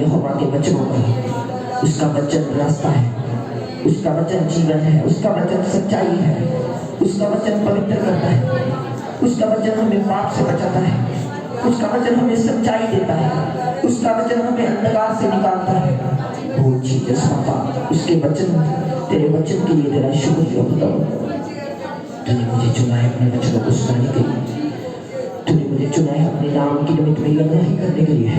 यहोवा के वचनों का। उसका वचन रास्ता है, उसका वचन जीवन है, उसका वचन सच्चाई है, उसका वचन पवित्र करता है, उसका वचन हमें पाप से बचाता है, उसका वचन हमें सच्चाई देता है, उसका वचन हमें अंधकार से निकालता है। वो जीसस पापा, उसके वचन, तेरे वचन के लिए तेरा शुक्रिया खुदा। तूने मुझे चुना है अपने वचनों को सुनाने के लिए, तूने मुझे चुना है अपने नाम की निमित्त में गवाही करने के लिए।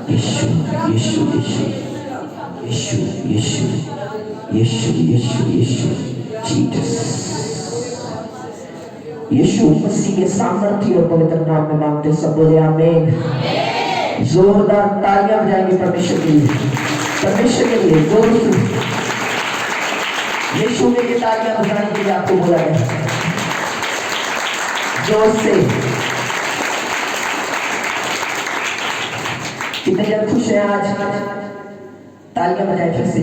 यीशु यीशु यीशु यीशु यीशु यीशु यीशु यीशु जीसस, यीशु मसीह के सामर्थ्य और पवित्र नाम में मांगते सब बोले आमीन। जोरदार तालियां बजाएंगे परमेश्वर के लिए, परमेश्वर के लिए जोर से। यीशु में ये तालियां बजाने के लिए आपको बोला है, जोर से। कितने जन खुश हैं आज? तालियां बजाएं फिर से।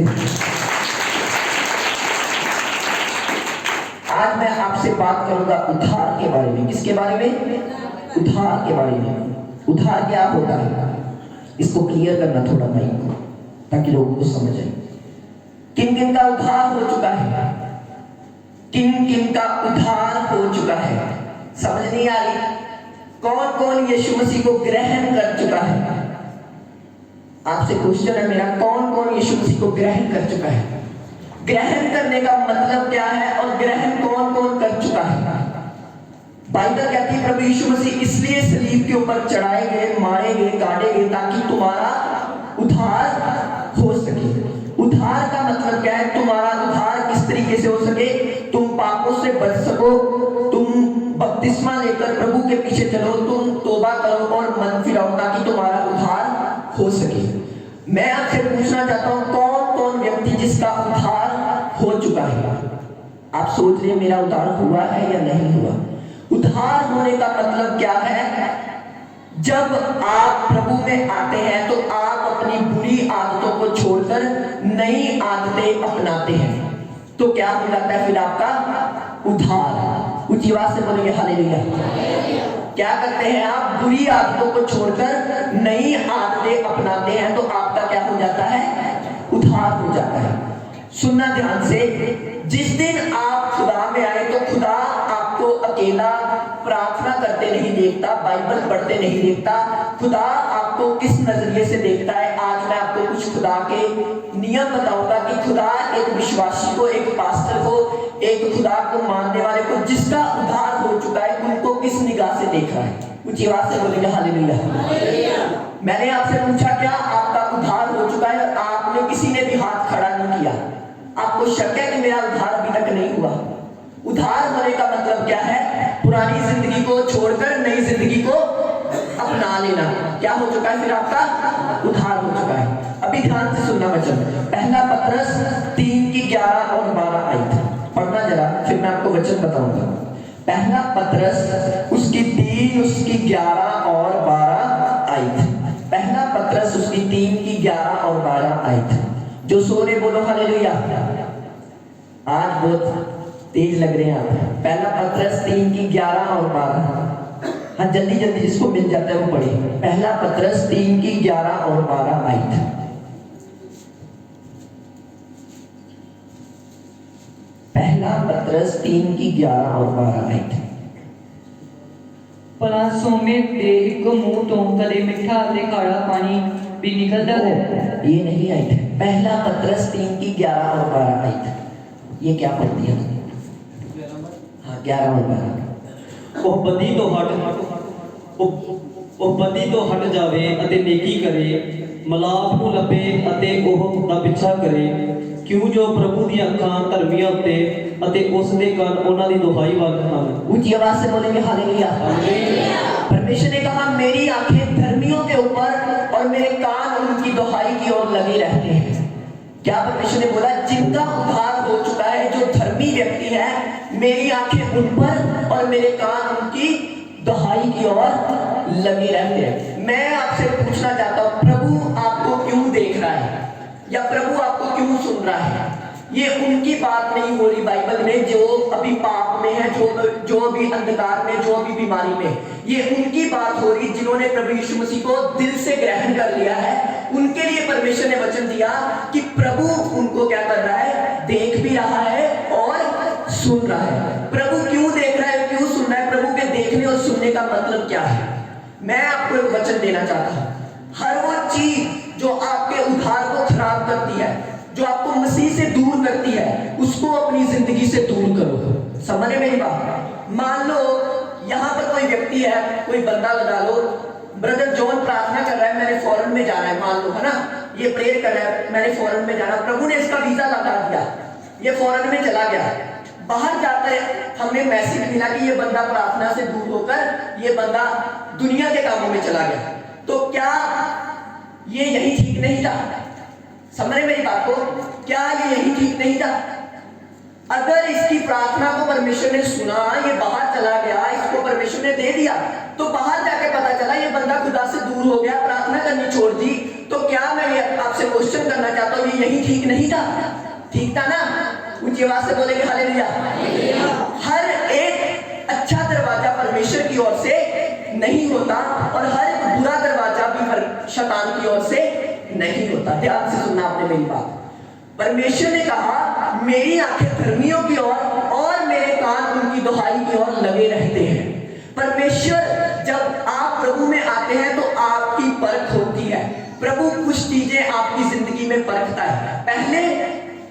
आज मैं आपसे बात करूंगा उद्धार के बारे में। किसके बारे में? उद्धार के बारे में। उद्धार क्या होता है, इसको क्लियर करना थोड़ा भाई, ताकि लोगों को समझ आए। किन किन का उद्धार हो चुका है? किन किन का उद्धार हो चुका है? समझ नहीं आ रही? कौन कौन यीशु मसीह को ग्रहण कर चुका है? आपसे क्वेश्चन है मेरा, कौन कौन यीशु मसीह को ग्रहण कर चुका है? ग्रहण करने का मतलब क्या है और ग्रहण कौन कौन कर चुका है? बाइबल कहती है प्रभु यीशु मसीह इसलिए सलीब के ऊपर चढ़ाए गए, मारे गए, काटे गए ताकि तुम्हारा उद्धार हो सके। उद्धार का मतलब क्या है? तुम्हारा उद्धार किस तरीके से हो सके? तुम पापों से बच सको, तुम बपतिस्मा लेकर प्रभु के पीछे चलो, तुम तौबा करो और मन फिराओ ताकि तुम्हारा उद्धार हो सके। मैं आपसे पूछना चाहता हूं, कौन कौन व्यक्ति जिसका उद्धार हो चुका है? आप सोच रहे मेरा उद्धार हुआ है या नहीं हुआ? उद्धार होने का मतलब क्या है? जब आप प्रभु में आते हैं तो आप अपनी बुरी आदतों को छोड़कर नई आदतें अपनाते हैं, तो क्या हो जाता है फिर आपका उद्धार। ऊंची आवाज से बोलेंगे हालेलुया। क्या करते हैं आप? बुरी आदतों को छोड़कर नई आदतें अपनाते हैं, तो आपका क्या हो जाता है? उद्धार हो जाता है। सुनना ध्यान से, जिस दिन आप खुदा में आए तो खुदा आपको अकेला प्रार्थना करते नहीं देखता, बाइबल पढ़ते नहीं देखता। खुदा आपको किस नजरिए से देखता है? आज मैं आपको कुछ खुदा के नियम बताऊंगा कि खुदा एक विश्वासी को, एक पास्टर को, एक खुदा को मानने वाले को जिसका उद्धार हो चुका है, उनको किस निगाह से देख रहा है। कुछ आवाज से बोलेंगे हालेलुया। मैंने आपसे पूछा क्या आपका उद्धार हो चुका है? आपने किसी ने भी हाथ खड़ा नहीं किया। आपको शक है कि मेरा उद्धार अभी तक नहीं हुआ? उद्धार होने का मतलब क्या है? पुरानी जिंदगी को छोड़कर नई जिंदगी को अपना लेना। क्या हो चुका है फिर? आपका उद्धार हो चुका है। अभी ध्यान से सुनना वचन, पहला पतरस 3 की 11 और 12 आयत पढ़ना जरा, फिर मैं आपको वचन बताऊंगा। पहला पतरस उसकी 3, उसकी 11 और 12 आयत। पहला पतरस उसकी 3 की 11 और 12 आयत। जो सोने बोलो हालेलुया। आज बहुत तेज लग रहे हैं आप। पहला पतरस 3 की 11 और 12। हाँ जल्दी जल्दी जिसको मिल जाता है वो पढ़े। पहला पतरस 3 की 11 और 12 आयत। पहला पतरस 3 की 11 और 12 आयत। ਭਲਾ ਸੋਮੇ ਦੇ ਇੱਕ ਮੂੰਹ ਤੋਂ ਕਦੇ ਮਿੱਠਾ ਅਤੇ ਖਾਰਾ ਪਾਣੀ भी निकलता है। ये नहीं आयत है। पहला पतरस 3 की 11 और 12 आयत। ये क्या पढ़ दिया? हाँ 11 और 12। ਉਹ ਬਦੀ ਤੋਂ ਹਟ ਜਾਵੇ ਅਤੇ ਨੇਕੀ ਕਰੇ, ਮਲਾਪ ਨੂੰ ਲੱਭੇ ਅਤੇ ਉਹ ਦਾ ਪਿੱਛਾ ਕਰੇ, ਕਿਉਂ ਜੋ ਪ੍ਰਭੂ ਦੀਆਂ ਅੱਖਾਂ ਧਰਮੀਆਂ ਉੱਤੇ ਅਤੇ ਉਸ ਦੇ ਕੰਨ ਉਹਨਾਂ ਦੀ ਦੁਹਾਈ ਵੱਲ ਹਨ। ऊंची आवाज से बोलेंगे हालेलुया। परमेश्वर ने कहा मेरी आंखें धर्मियों के ऊपर और मेरे कान उनकी दुहाई की ओर लगे रहते हैं। क्या परमेश्वर ने बोला? जिनका उद्धार हो चुका है, जो धर्मी व्यक्ति है, मेरी आंखें उन पर और मेरे कान उनकी दुहाई की ओर लगे रहते हैं। मैं आपसे पूछना चाहता हूं, प्रभु आपको क्यों देख रहा है या प्रभु आपको क्यों सुन रहा है? ये उनकी बात नहीं हो रही बाइबल में जो अभी पाप में है, जो अभी अंधकार में, जो अभी बीमारी में। ये उनकी बात हो रही जिन्होंने प्रभु यीशु मसीह को दिल से ग्रहण कर लिया है। उनके लिए परमेश्वर ने वचन दिया कि प्रभु उनको क्या कर रहा है, देख भी रहा है और सुन रहा है। प्रभु क्यों देख रहा है, क्यों सुन रहा है, प्रभु के देखने और सुनने का मतलब क्या है? मैं आपको एक वचन देना चाहता हूं। हर वो चीज जो आपके उद्धार को खराब करती है, जो आपको मसीह से दूर करती है, उसको अपनी जिंदगी से दूर करो। समझ मेरी बात? मान लो यहाँ पर कोई व्यक्ति है, कोई बंदा लगा लो, ब्रदर जॉन प्रार्थना कर रहा है, मैंने फॉरेन में जाना है, मान लो, है ना, ये प्रेयर कर रहा है, मैंने फॉरेन में जाना, प्रभु ने इसका वीजा लगा दिया, ये फॉरेन में चला गया। बाहर जाकर हमें मैसेज मिला कि ये बंदा प्रार्थना से दूर होकर ये बंदा दुनिया के कामों में चला गया। तो क्या ये यही ठीक नहीं था? समझ रहे मेरी बात को? क्या ये यही ठीक नहीं था? अगर इसकी प्रार्थना को परमेश्वर ने सुना, ये बाहर चला गया, इसको परमेश्वर ने दे दिया, तो बाहर जाके पता चला ये बंदा खुदा से दूर हो गया, प्रार्थना करनी छोड़ दी, तो क्या मैं ये आपसे क्वेश्चन करना चाहता हूं, ये यही ठीक नहीं था? ठीक था ना? ऊंची आवाज से बोलेंगे हालेलुया। हर एक अच्छा दरवाजा परमेश्वर की ओर से नहीं होता और हर एक बुरा दरवाजा भी शैतान की ओर से नहीं होता। ध्यान से सुनना आपने मेरी बात। परमेश्वर ने कहा मेरी आंखें धर्मियों की ओर और मेरे कान उनकी दुहाई की ओर लगे रहते हैं। परमेश्वर जब आप प्रभु में आते हैं तो आपकी परख होती है। प्रभु कुछ चीजें आपकी जिंदगी में परखता है। पहले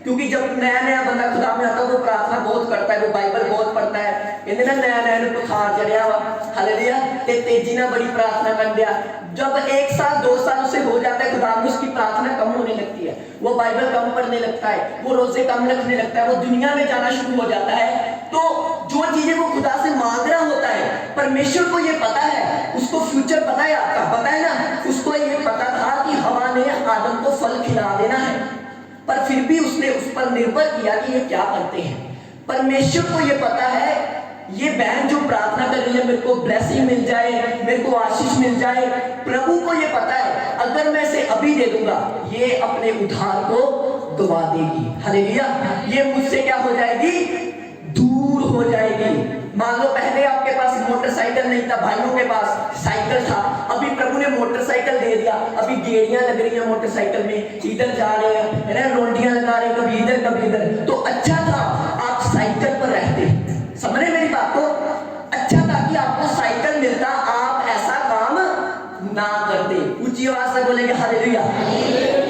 क्योंकि जब नया नया बंदा खुदा में आता है वो प्रार्थना बहुत करता है, वो बाइबल बहुत पढ़ता है, कहते ना नया नया बुखार चढ़िया वा, हालेलुया, ते तेजी ना बड़ी प्रार्थना कर दिया। जब 1 साल 2 साल उसे हो जाता है खुदा में, उसकी प्रार्थना कम होने लगती है, वो बाइबल कम पढ़ने लगता है, वो रोजे कम रखने लगता है, वो दुनिया में जाना शुरू हो जाता है। तो जो चीजें वो खुदा से मांग रहा होता है, परमेश्वर को ये पता है, उसको फ्यूचर पता है, आपका पता है ना, उसको ये पता था कि हवा ने आदम को फल खिला देना है, पर फिर भी उसने उस पर निर्भर किया कि ये क्या करते हैं। परमेश्वर को ये पता है ये बहन जो प्रार्थना कर रही है मेरे को ब्लेसिंग मिल जाए, मेरे को आशीष मिल जाए। प्रभु को ये पता है अगर मैं इसे अभी दे दूंगा ये अपने उद्धार को गवा देगी। हालेलुया, ये मुझसे क्या हो जाएगी, दूर हो जाएगी। मान लो पहले आपके पास मोटरसाइकिल नहीं था, भाइयों के पास साइकिल था, अभी प्रभु ने मोटरसाइकिल दे दिया, अभी गेड़ियां लग रही है मोटरसाइकिल में, इधर जा रहे हैं, रोंडियां लगा रहे हैं, कभी इधर कभी इधर। तो अच्छा था आप साइकिल पर रहते, समझ रहे मेरी बात को? अच्छा था कि आपको साइकिल मिलता, आप ऐसा काम ना करते। ऊंची आवाज से बोलेंगे हालेलुया।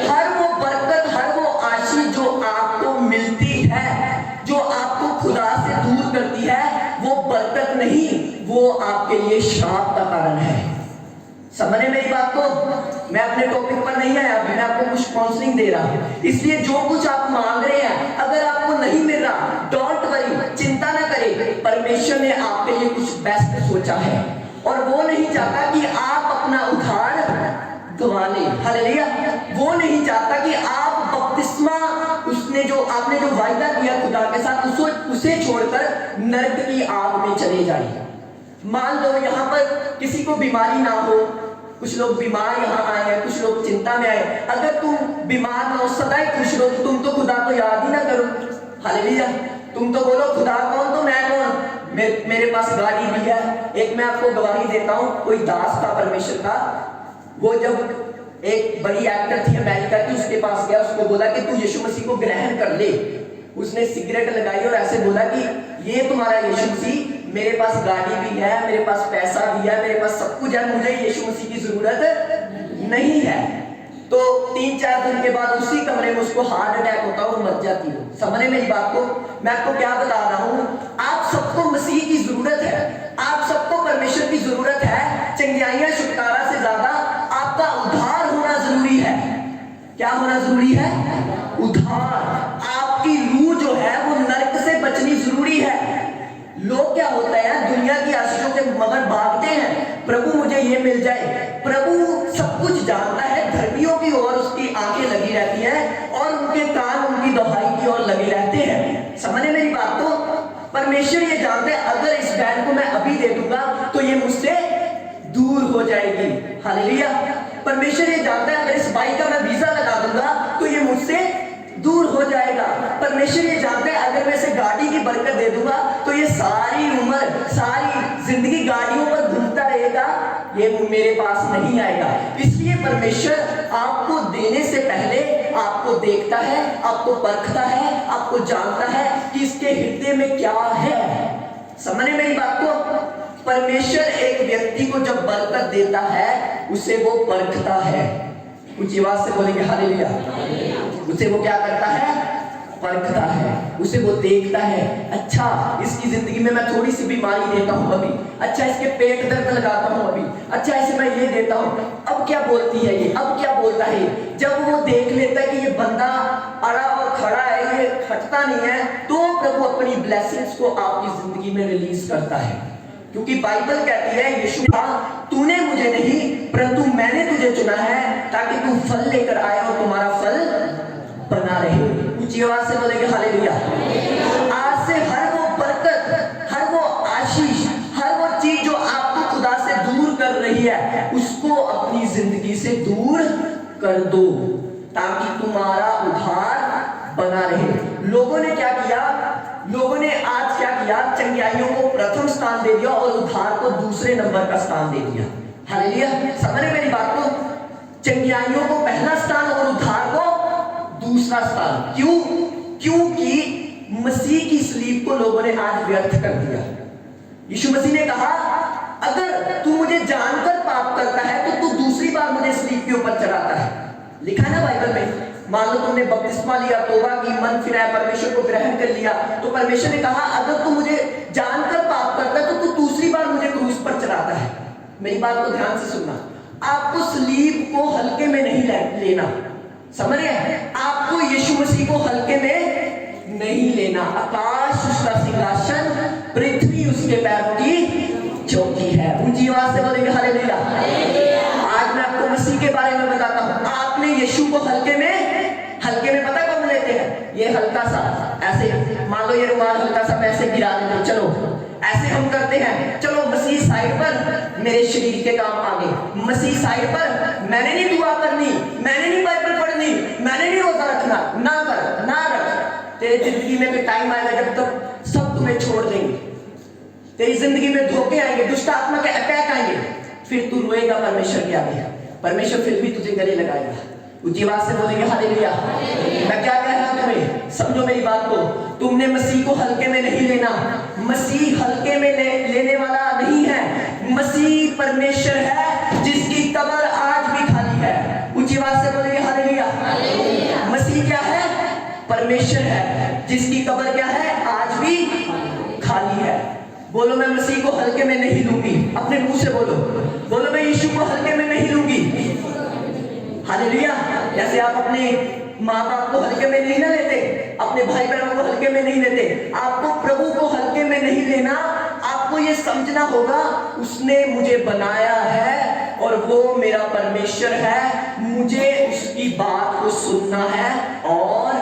हर वो बरकत, हर वो आशीष जो आपको मिलती है, जो आपको खुदा से दूर करती है, वो बरकत नहीं, वो आपके लिए श्राप का कारण है। समझे मेरी बात को? मैं अपने टॉपिक पर नहीं आया, मैं आपको कुछ काउंसलिंग दे रहा हूं। इसलिए जो कुछ आप मांग रहे हैं अगर आपको नहीं मिल रहा, डोंट वरी, चिंता ना करें, परमेश्वर ने आपके लिए कुछ बेस्ट सोचा है और वो नहीं चाहता कि आप अपना उद्धार गवा लें। हालेलुया, वो नहीं चाहता कि आप बपतिस्मा उसने जो आपने जो वायदा किया खुदा के साथ उसे छोड़कर नरक की आग में चले जाइए। मान लो यहाँ पर किसी को बीमारी ना हो, कुछ लोग बीमार यहाँ आए हैं, कुछ लोग चिंता में आए, अगर तुम बीमार ना हो, सदा खुश रहो, तुम तो खुदा को याद ही ना करो। हालेलुया, तुम तो बोलो खुदा कौन तो मैं कौन, मेरे पास गाड़ी भी है। एक मैं आपको गवाही देता हूँ, कोई दास था परमेश्वर का, वो जब एक बड़ी एक्टर थी अमेरिका की, उसके पास गया, उसको बोला कि तू यीशु मसीह को ग्रहण कर ले। उसने सिगरेट लगाई और ऐसे बोला कि ये तुम्हारा यीशु मसीह, मेरे पास गाड़ी भी है, मेरे पास पैसा भी है, मेरे पास सब कुछ है, मुझे यीशु मसीह की जरूरत नहीं है। तो 3-4 दिन के बाद उसी कमरे में उसको हार्ट अटैक होता है, वो मर जाती है। समझे मेरी बात को? मैं आपको क्या बता रहा हूँ, आप सबको मसीह की जरूरत है, आप सबको परमेश्वर की जरूरत है। चंगियाइयां छुटकारा से ज्यादा आपका उद्धार होना जरूरी है। क्या होना जरूरी है? उद्धार। आपकी रूह जो है वो नरक से बचनी जरूरी है। लोग क्या होता है दुनिया की आशीषों के मगर भागते हैं, प्रभु मुझे ये मिल जाए। प्रभु सब कुछ जानता है, धर्मियों की ओर उसकी आंखें लगी रहती हैं और उनके कान उनकी दुहाई की ओर लगे रहते हैं। समझे मेरी बात को? परमेश्वर ये जानते हैं अगर इस बैन को मैं अभी दे दूंगा तो ये मुझसे दूर हो जाएगी। हालेलुया। परमेश्वर ये जानता है अगर इस बाइक का मैं वीजा लगा दूंगा तो ये मुझसे दूर हो जाएगा। परमेश्वर ये जानता है अगर मैं इसे गाड़ी की बरकत दे दूंगा तो ये सारी उम्र सारी जिंदगी गाड़ियों पर घूमता रहेगा, ये मेरे पास नहीं आएगा। इसलिए परमेश्वर आपको देने से पहले आपको देखता है, आपको परखता है, आपको जानता है कि इसके हृदय में क्या है। समझे मेरी बात को? परमेश्वर एक व्यक्ति को जब बरकत देता है उसे वो परखता है। ऊंची आवाज से बोलेंगे हालेलुया। उसे वो क्या करता है? परखता है, उसे वो देखता है। अच्छा इसकी जिंदगी में मैं थोड़ी सी बीमारी देता हूँ अभी, अच्छा इसके पेट दर्द लगाता हूँ अभी, अच्छा इसे मैं ये देता हूँ, अब क्या बोलती है ये, अब क्या बोलता है ये। जब वो देख लेता है कि ये बंदा अड़ा और खड़ा है, ये खटता नहीं है, तो प्रभु अपनी ब्लेसिंग्स को आपकी जिंदगी में रिलीज करता है। क्योंकि बाइबल कहती है यीशु तूने मुझे नहीं परंतु मैंने तुझे चुना है ताकि तू फल लेकर आए और तुम्हारा फल बना रहे। ऊंची आवाज से बोलेंगे हालेलुया। आज से हर वो बरकत, हर वो आशीष, हर वो चीज जो आपको खुदा से दूर कर रही है उसको अपनी जिंदगी से दूर कर दो ताकि तुम्हारा उद्धार बना रहे। लोगों ने क्या किया? लोगों ने आज क्या किया? चंगाइयों को प्रथम स्थान दे दिया और उद्धार को दूसरे नंबर का स्थान दे दिया। हालेलुया। समझ रहे मेरी बात को? चंगाइयों को पहला स्थान और उद्धार को दूसरा स्थान। क्यों? क्योंकि मसीह की सलीब को लोगों ने आज व्यर्थ कर दिया। यीशु मसीह ने कहा अगर तू मुझे जानकर पाप करता है तो तू दूसरी बार मुझे सलीब के ऊपर चढ़ाता है। लिखा है ना बाइबल में। मान लो तुमने बपतिस्मा लिया, तौबा की, मन फिराया, परमेश्वर को ग्रहण कर लिया, तो परमेश्वर ने कहा अगर तू मुझे जानकर पाप करता है तो तू दूसरी बार मुझे क्रूस पर चढ़ाता है। मेरी बात को ध्यान से सुनना। आपको सलीब को हल्के में नहीं लेना। समझ रहे? आपको यीशु मसीह को हल्के में नहीं लेना। आकाश उसका सिंहासन, पृथ्वी उसके पैरों की चौकी है। ऊंची आवाज से बोलेंगे हालेलुया। आज मैं आपको मसीह के बारे में बताता हूं। आपने यीशु को हल्के में पता कब लेते हैं? ये हल्का सा ऐसे, मान लो ये रुमाल हल्का सा मैं ऐसे गिरा देता हूं, चलो ऐसे हम करते हैं, चलो मसीह साइड पर, मेरे शरीर के काम आगे। मसीह साइड पर, मैंने नहीं दुआ करनी, मैंने नहीं बाइबल पढ़नी, मैंने नहीं रोजा रखना, ना कर ना रख। तेरे जिंदगी में भी टाइम आएगा जब तक सब तुम्हें छोड़ देंगे। तेरी जिंदगी में धोखे आएंगे, दुष्ट आत्मा के अटैक आएंगे, फिर तू रोएगा परमेश्वर के आगे। परमेश्वर फिर भी तुझे गले लगाएगा। ऊंची आवाज से बोलेंगे हालेलुया। मैं क्या कह रहा हूं तुम्हें? समझो मेरी बात को। तुमने मसीह को हल्के में नहीं लेना। मसीह हल्के में लेने वाला नहीं है। मसीह परमेश्वर है जिसकी कब्र आज भी खाली है। ऊंची आवाज से बोलेंगे हालेलुया। मसीह क्या है? परमेश्वर है जिसकी कब्र क्या है? आज भी खाली है। बोलो मैं मसीह को हल्के में नहीं लूंगी। अपने मुंह से बोलो, बोलो मैं यीशु को हल्के में नहीं लूंगी। हालेलुया। जैसे आप अपने माँ बाप को हल्के में नहीं ना लेते, अपने भाई बहनों को हल्के में नहीं लेते, आपको प्रभु को हल्के में नहीं लेना। आपको ये समझना होगा उसने मुझे बनाया है और वो मेरा परमेश्वर है, मुझे उसकी बात को सुनना है और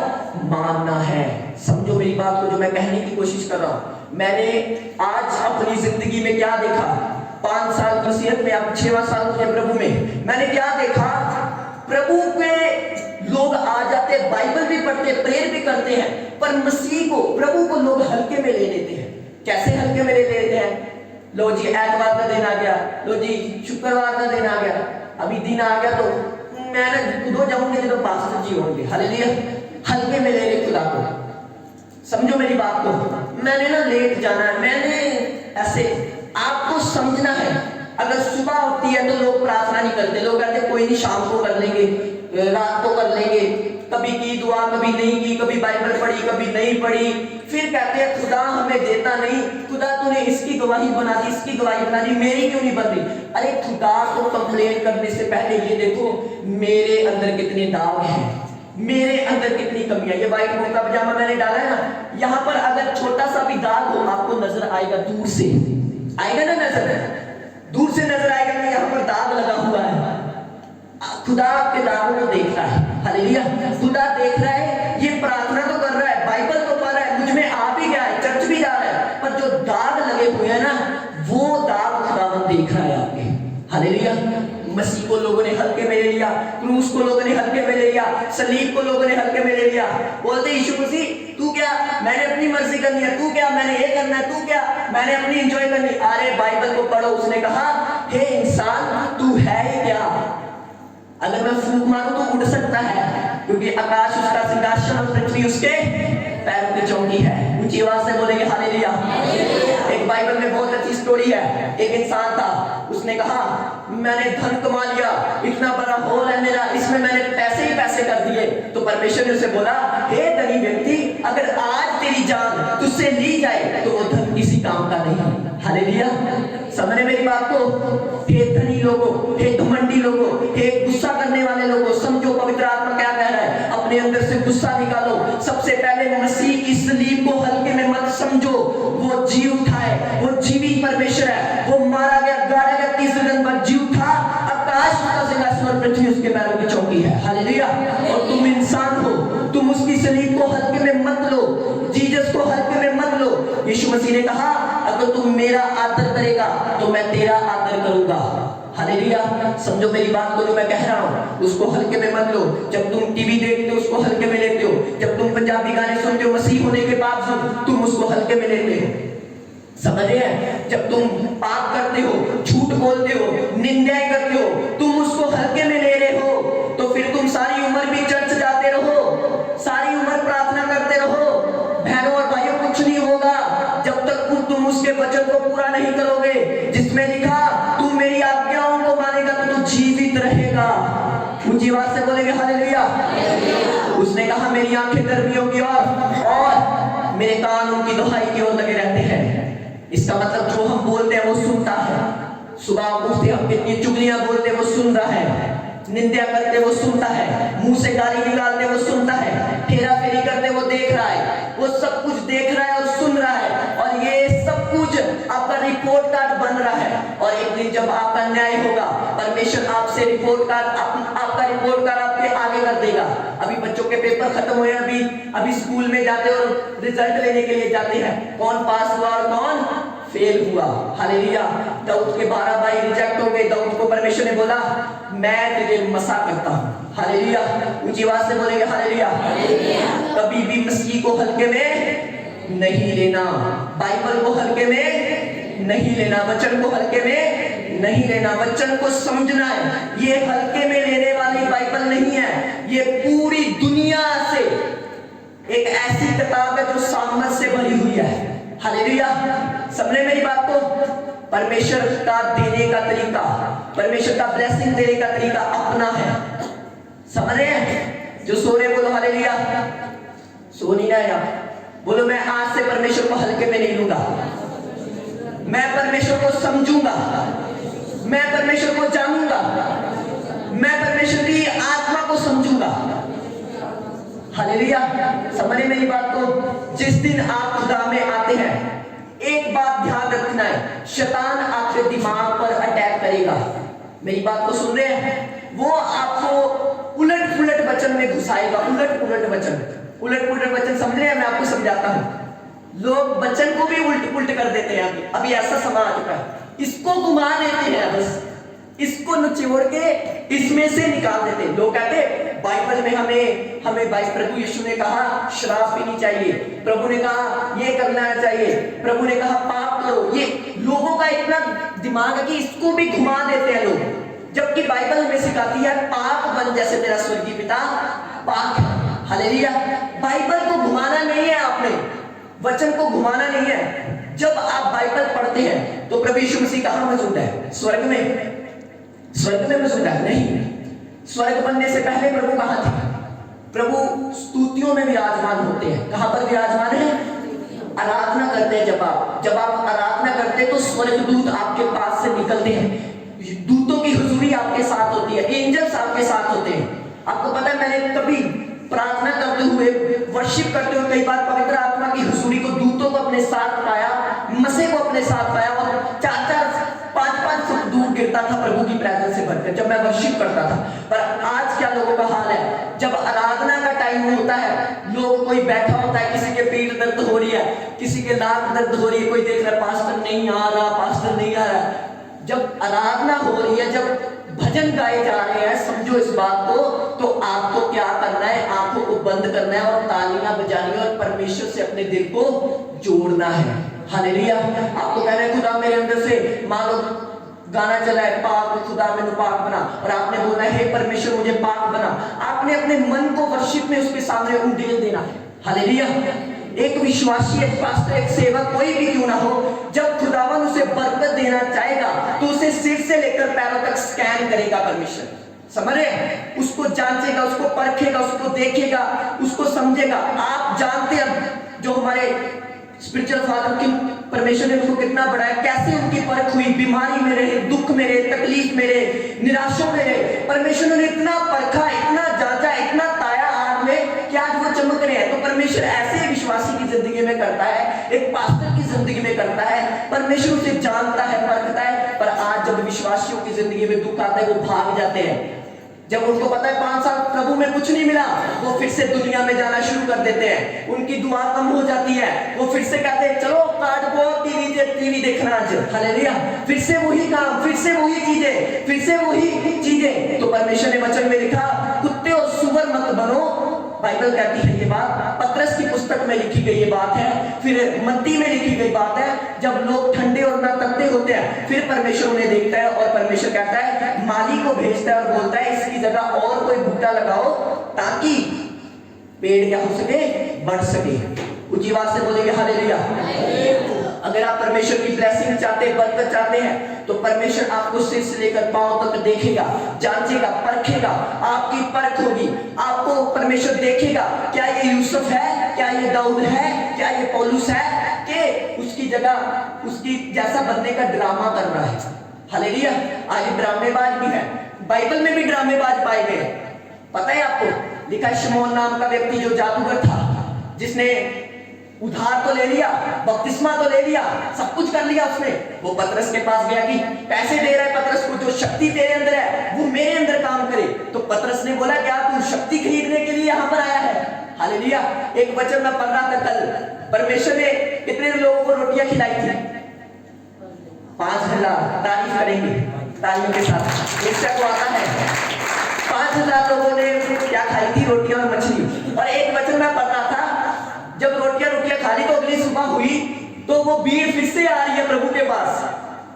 मानना है। समझो मेरी बात को जो मैं कहने की कोशिश कर रहा हूं। मैंने आज अपनी जिंदगी में क्या देखा? 5 साल मसीहत में, अब 6वां साल मुझे प्रभु में, मैंने क्या देखा? प्रभु के लोग आ जाते, बाइबल भी पढ़ते, प्रेयर भी करते हैं, पर मसीह को, प्रभु को लोग हल्के में ले लेते हैं। कैसे हल्के में ले लेते हैं? लो जी एतवार का दिन आ गया, लो जी शुक्रवार का दिन आ गया, अभी दिन आ गया तो मैं ना खुद जाऊंगे तो पास्टर जी होंगे। हालेलुया। हल्के में ले ले खुदा को। समझो मेरी बात को। मैंने ना लेट जाना है, मैंने ऐसे, आपको समझना है। अगर सुबह होती है तो लोग प्रार्थना नहीं करते, लोग कहते कोई नहीं शाम को कर लेंगे, रात को कर लेंगे, कभी की दुआ कभी नहीं की, कभी बाइबल पढ़ी कभी नहीं पढ़ी, फिर कहते हैं खुदा हमें देता नहीं, खुदा तूने इसकी गवाही बना दी, इसकी गवाही बना दी, मेरी क्यों नहीं बन रही? अरे खुदा को कंप्लेन करने से पहले ये देखो मेरे अंदर कितने दाग हैं, मेरे अंदर कितनी कमियां। ये व्हाइट कुर्ता पजामा मैंने डाला है ना, यहाँ पर अगर छोटा सा भी दाग हो आपको नजर आएगा, दूर से आएगा ना, नजर दूर से नजर आएगा ना, यहाँ पर दाग लगा हुआ है। खुदा आपके दागों को देख रहा है। हालेलुया। खुदा देख रहा है, ये प्रार्थना तो कर रहा है, बाइबल तो पढ़ रहा है, मुझ में आ भी गया है, चर्च भी जा रहा है, पर जो दाग लगे हुए हैं ना, वो दाग खुदावन देख रहा है आपके। हालेलुया। मसीह को लोगों ने हल्के में ले लिया, क्रूस को लोगों ने हल्के में ले लिया, सलीब को लोगों ने हल्के में ले लिया। बोलते यीशु मसीह तू क्या, मैंने अपनी मर्जी करनी है, तू क्या, मैंने ये करना है, तू क्या, मैंने अपनी एंजॉय करनी। अरे बाइबल को पढ़ो, उसने कहा हे इंसान तू है ही क्या? अगर मैं फूंक मारूं तो उड़ सकता है, क्योंकि आकाश उसका सिंहासन और पृथ्वी उसके पैरों की चौकी है। ऊंची आवाज से बोलेंगे हालेलुया। एक बाइबल में बहुत अच्छी स्टोरी है। एक इंसान था, उसने कहा मैंने धन कमा लिया, इतना बड़ा हॉल है मेरा, इसमें मैंने पैसे ही पैसे कर दिए। तो परमेश्वर ने उसे बोला हे धनी व्यक्ति, अगर आज तेरी जान तुझसे ली जाए तो वो धन किसी काम का नहीं। हालेलुया, समझ मेरी बात को? हे धनी लोगों, हे घमंडी लोगों, हे गुस्सा करने वाले लोगों, समझो पवित्र आत्मा क्या कह रहा है। अपने अंदर से गुस्सा निकालो। सबसे पहले मसीह की सलीब को हल्के में मत समझो। वो जी उठा है, वो जीवित परमेश्वर है, वो मारा गया, गाड़ा गया, तीसरे दिन बाद जी उठा। आकाश उसका सिंहासन और पृथ्वी उसके पैरों की चौकी है। हालेलुया। और तुम इंसान हो, तुम उसकी सलीब को हल्के में मत लो, जीसस को हल्के में मत लो। यीशु मसीह ने कहा अगर तुम मेरा आदर करेगा तो मैं तेरा आदर करूंगा। हालेलुया, समझो मेरी बात को जो मैं कह रहा हूं, उसको हल्के में मत लो। जब तुम टीवी देखते हो उसको हल्के में लेते हो, जब तुम पंजाबी गाने सुनते हो मसीह होने के बावजूद तुम उसको हल्के में लेते हो। समझ रहे हैं? जब तुम पाप करते हो, झूठ बोलते हो, निंदा करते हो, तुम उसको हल्के में ले रहे हो, तो फिर तुम सारी उम्र भी चर्च जाते रहो, सारी उम्र प्रार्थना करते रहो, बहनों और भाइयों कुछ नहीं होगा जब तक तुम उसके वचन को पूरा नहीं करोगे, जिसमें लिखा तू मेरी आज्ञाओं को मानेगा तो तू जीवित रहेगा। ऊंची आवाज से बोलेंगे हालेलुया। उसने कहा मेरी आंखें धर्मियों की ओर और मेरे कान उनकी दुहाई की ओर लगे रहते हैं। इसका मतलब जो हम बोलते हैं वो सुनता है। सुबह उठते हम कितनी चुगलियां बोलते हैं वो सुन रहा है, निंदा करते वो सुनता है, मुंह से गाली निकालते वो सुनता है, फेरा फेरी करते वो देख रहा है, वो सब कुछ देख रहा है और सुन रहा है, और ये सब कुछ आपका रिपोर्ट कार्ड बन रहा है। और एक दिन जब आपका न्याय होगा, परमेश्वर आपसे रिपोर्ट कार्ड, आपका रिपोर्ट कार्ड आपके आगे कर देगा। अभी बच्चों के पेपर खत्म हुए, अभी स्कूल में जाते और रिजल्ट लेने के लिए जाते हैं, कौन पास हुआ और कौन फेल हुआ। हालेलुया। दाऊद के 12 भाई रिजेक्ट हो गए। दाऊद को परमेश्वर ने बोला मैं तुझे मसा करता हूं। हालेलुया। ऊंची आवाज से बोलेंगे हालेलुया। कभी भी मसीह को हल्के में नहीं लेना, बाइबल को हल्के में नहीं लेना, वचन को हल्के में नहीं लेना, वचन को समझना है। ये हल्के में लेने वाली बाइबल नहीं है, ये पूरी दुनिया से एक ऐसी किताब है जो सामर्थ से भरी हुई है। हालेलुया। समझे मेरी बात को? परमेश्वर का देने का तरीका, परमेश्वर का ब्लेसिंग देने का तरीका अपना है। समझ रहे हैं? जो सो रहे बोलो हालेलुया। सो नहीं रहे आप? बोलो मैं आज से परमेश्वर को हल्के में नहीं लूंगा, मैं परमेश्वर को समझूंगा, मैं परमेश्वर को जानूंगा, मैं परमेश्वर की आत्मा को समझूंगा। हालेलुया। समझे मेरी बात को? जिस दिन आप खुदा में आते हैं, एक बात ध्यान रखना है, शैतान आपके दिमाग पर अटैक करेगा। मेरी बात को सुन रहे हैं? वो आपको उलट पुलट वचन में घुसाएगा, उलट पुलट वचन। उलट पुलट वचन समझ रहे हैं? मैं आपको समझाता हूं। लोग वचन को भी उल्ट पुलट कर देते हैं। अभी ऐसा समय आ चुका है, इसको घुमा देते हैं, बस इसको निचोड़ के इसमें से निकाल देते हैं। लोग कहते हैं बाइबल में हमें भाई प्रभु यीशु ने कहा शराब पीनी चाहिए, प्रभु ने कहा ये करना चाहिए, प्रभु ने कहा पाप करो। ये लोगों का इतना दिमाग है कि इसको भी घुमा देते हैं लोग, जबकि बाइबल हमें सिखाती है पाप बन जैसे तेरा स्वर्गीय पिता पाक है। हालेलुया। बाइबल को घुमाना नहीं है, आपने वचन को घुमाना नहीं है। जब आप बाइबल पढ़ते हैं तो प्रभु यीशु मसीह कहां मौजूद है? स्वर्ग में। स्वर्ग में मौजूद है? नहीं। स्वर्ग बनने से पहले प्रभु कहां थे? प्रभु स्तुतियों में विराजमान होते हैं। कहां पर विराजमान है? आराधना करते हैं। जब आप आराधना करते हैं तो स्वर्गदूत आपके पास से निकलते हैं, दूतों की हुजूरी आपके साथ होती है, एंजल्स आपके साथ होते हैं। आपको पता है, मैंने कभी प्रार्थना करते हुए, वर्शिप करते हुए कई बार पवित्र आत्मा की हुजूरी को, दूतों को अपने साथ पाया, मसीह को अपने साथ पाया, और 4-4 5-5 फुट दूर गिरता था प्रभु की प्रेजेंस से भरकर जब मैं वर्शिप करता था। पर आज क्या लोगों का हाल है? जब आराधना का टाइम होता है, लोग कोई बैठा होता है, किसी के पीठ दर्द हो रही है, किसी के नाक दर्द हो रही है, कोई देख रहा है पास्टर नहीं आ रहा, पास्टर नहीं आ रहा। जब आराधना हो रही है, जब भजन गाए जा रहे हैं, समझो इस बात को, तो आपको क्या करना है, आंखों को बंद करना है और तालियां बजानी है और परमेश्वर से अपने दिल को जोड़ना है। हालेलुया। आपको कहना है खुदा मेरे अंदर से, मान लो गाना चला है, पाक खुदा मैंने पाक बना, और आपने बोलना है हे परमेश्वर मुझे पाक बना। आपने अपने मन को वर्शिप में उसके सामने उंडेल देना है। हालेलुया। एक विश्वासी, एक पास्टर, एक सेवक, कोई भी क्यों ना हो, जब खुदावन उसे बरकत देना चाहेगा तो उसे सिर से लेकर पैरों तक स्कैन करेगा परमेश्वर। समझ रहे? उसको जांचेगा, उसको परखेगा, उसको देखेगा, उसको समझेगा। आप जानते हैं जो हमारे स्पिरिचुअल फादर की परमेश्वर ने उनको कितना बढ़ाया, कैसे उनकी परख हुई, बीमारी में रहे, दुख में रहे, तकलीफ में रहे, निराशों में रहे, परमेश्वर ने इतना परखा, इतना जांचा, इतना ताया आग में कि आज वो चमक रहे हैं। तो परमेश्वर ऐसे विश्वासी की जिंदगी में करता है, एक पास्टर की जिंदगी में करता है। परमेश्वर उसे जानता है, परखता है। पर आज जब विश्वासियों की जिंदगी में दुख आता है वो भाग जाते हैं। जब उनको पता है 5 साल प्रभु में कुछ नहीं मिला, वो फिर से दुनिया में जाना शुरू कर देते हैं। उनकी दुआ कम हो जाती है, वो फिर से कहते हैं चलो कार्ड को टीवी देखना आज। हालेलुया। फिर से वही काम, फिर से वही चीजें, फिर से वही चीजें। तो परमेश्वर ने वचन में लिखा कुत्ते और सुअर मत बनो। बाइबल कहती है ये बात, पतरस की पुस्तक में लिखी गई ये बात है, फिर मत्ती में लिखी गई बात है। जब लोग ठंडे और न तपते होते हैं, फिर परमेश्वर उन्हें देखता है और परमेश्वर कहता है, माली को भेजता है और बोलता है इसकी जगह और कोई बूटा लगाओ ताकि पेड़ क्या हो सके, बढ़ सके। ऊंची आवाज से बोलेंगे हालेलुया। अगर आप परमेश्वर की ब्लेसिंग चाहते हैं, बरकत चाहते हैं, तो परमेश्वर आपको सिर से लेकर पांव तक देखेगा, जांचेगा, परखेगा, आपकी परख होगी। आपको परमेश्वर देखेगा, क्या ये यूसुफ है, क्या ये दाऊद है, क्या ये पौलुस है, कि उसकी जगह उसकी जैसा बनने का ड्रामा कर रहा है। हालेलुया। आज ड्रामेबाज भी है, बाइबल में भी ड्रामेबाज पाए गए। पता है आपको, लिखा है शमौन नाम का व्यक्ति जो जादूगर था, जिसने उधार तो ले लिया, बपतिस्मा तो ले लिया, सब कुछ कर लिया उसने। वो पतरस के पास गया कि पैसे दे रहा है पतरस को, जो शक्ति तेरे अंदर है वो मेरे अंदर काम करे। तो पतरस ने बोला क्या तू शक्ति खरीदने के लिए यहाँ पर आया है? हालेलुया। एक वचन में पढ़ रहा था कल, परमेश्वर ने कितने लोगों को रोटियां खिलाई थी? 5,000। तारीफ करेंगे तालियों के साथ। को आता है 5,000 लोगों ने क्या खाई थी? रोटियां और मछली। और एक वचन में पढ़ रहा था, जब रोटियां खा ली तो अगली सुबह हुई तो वो भीड़ फिर से आ रही है प्रभु के पास,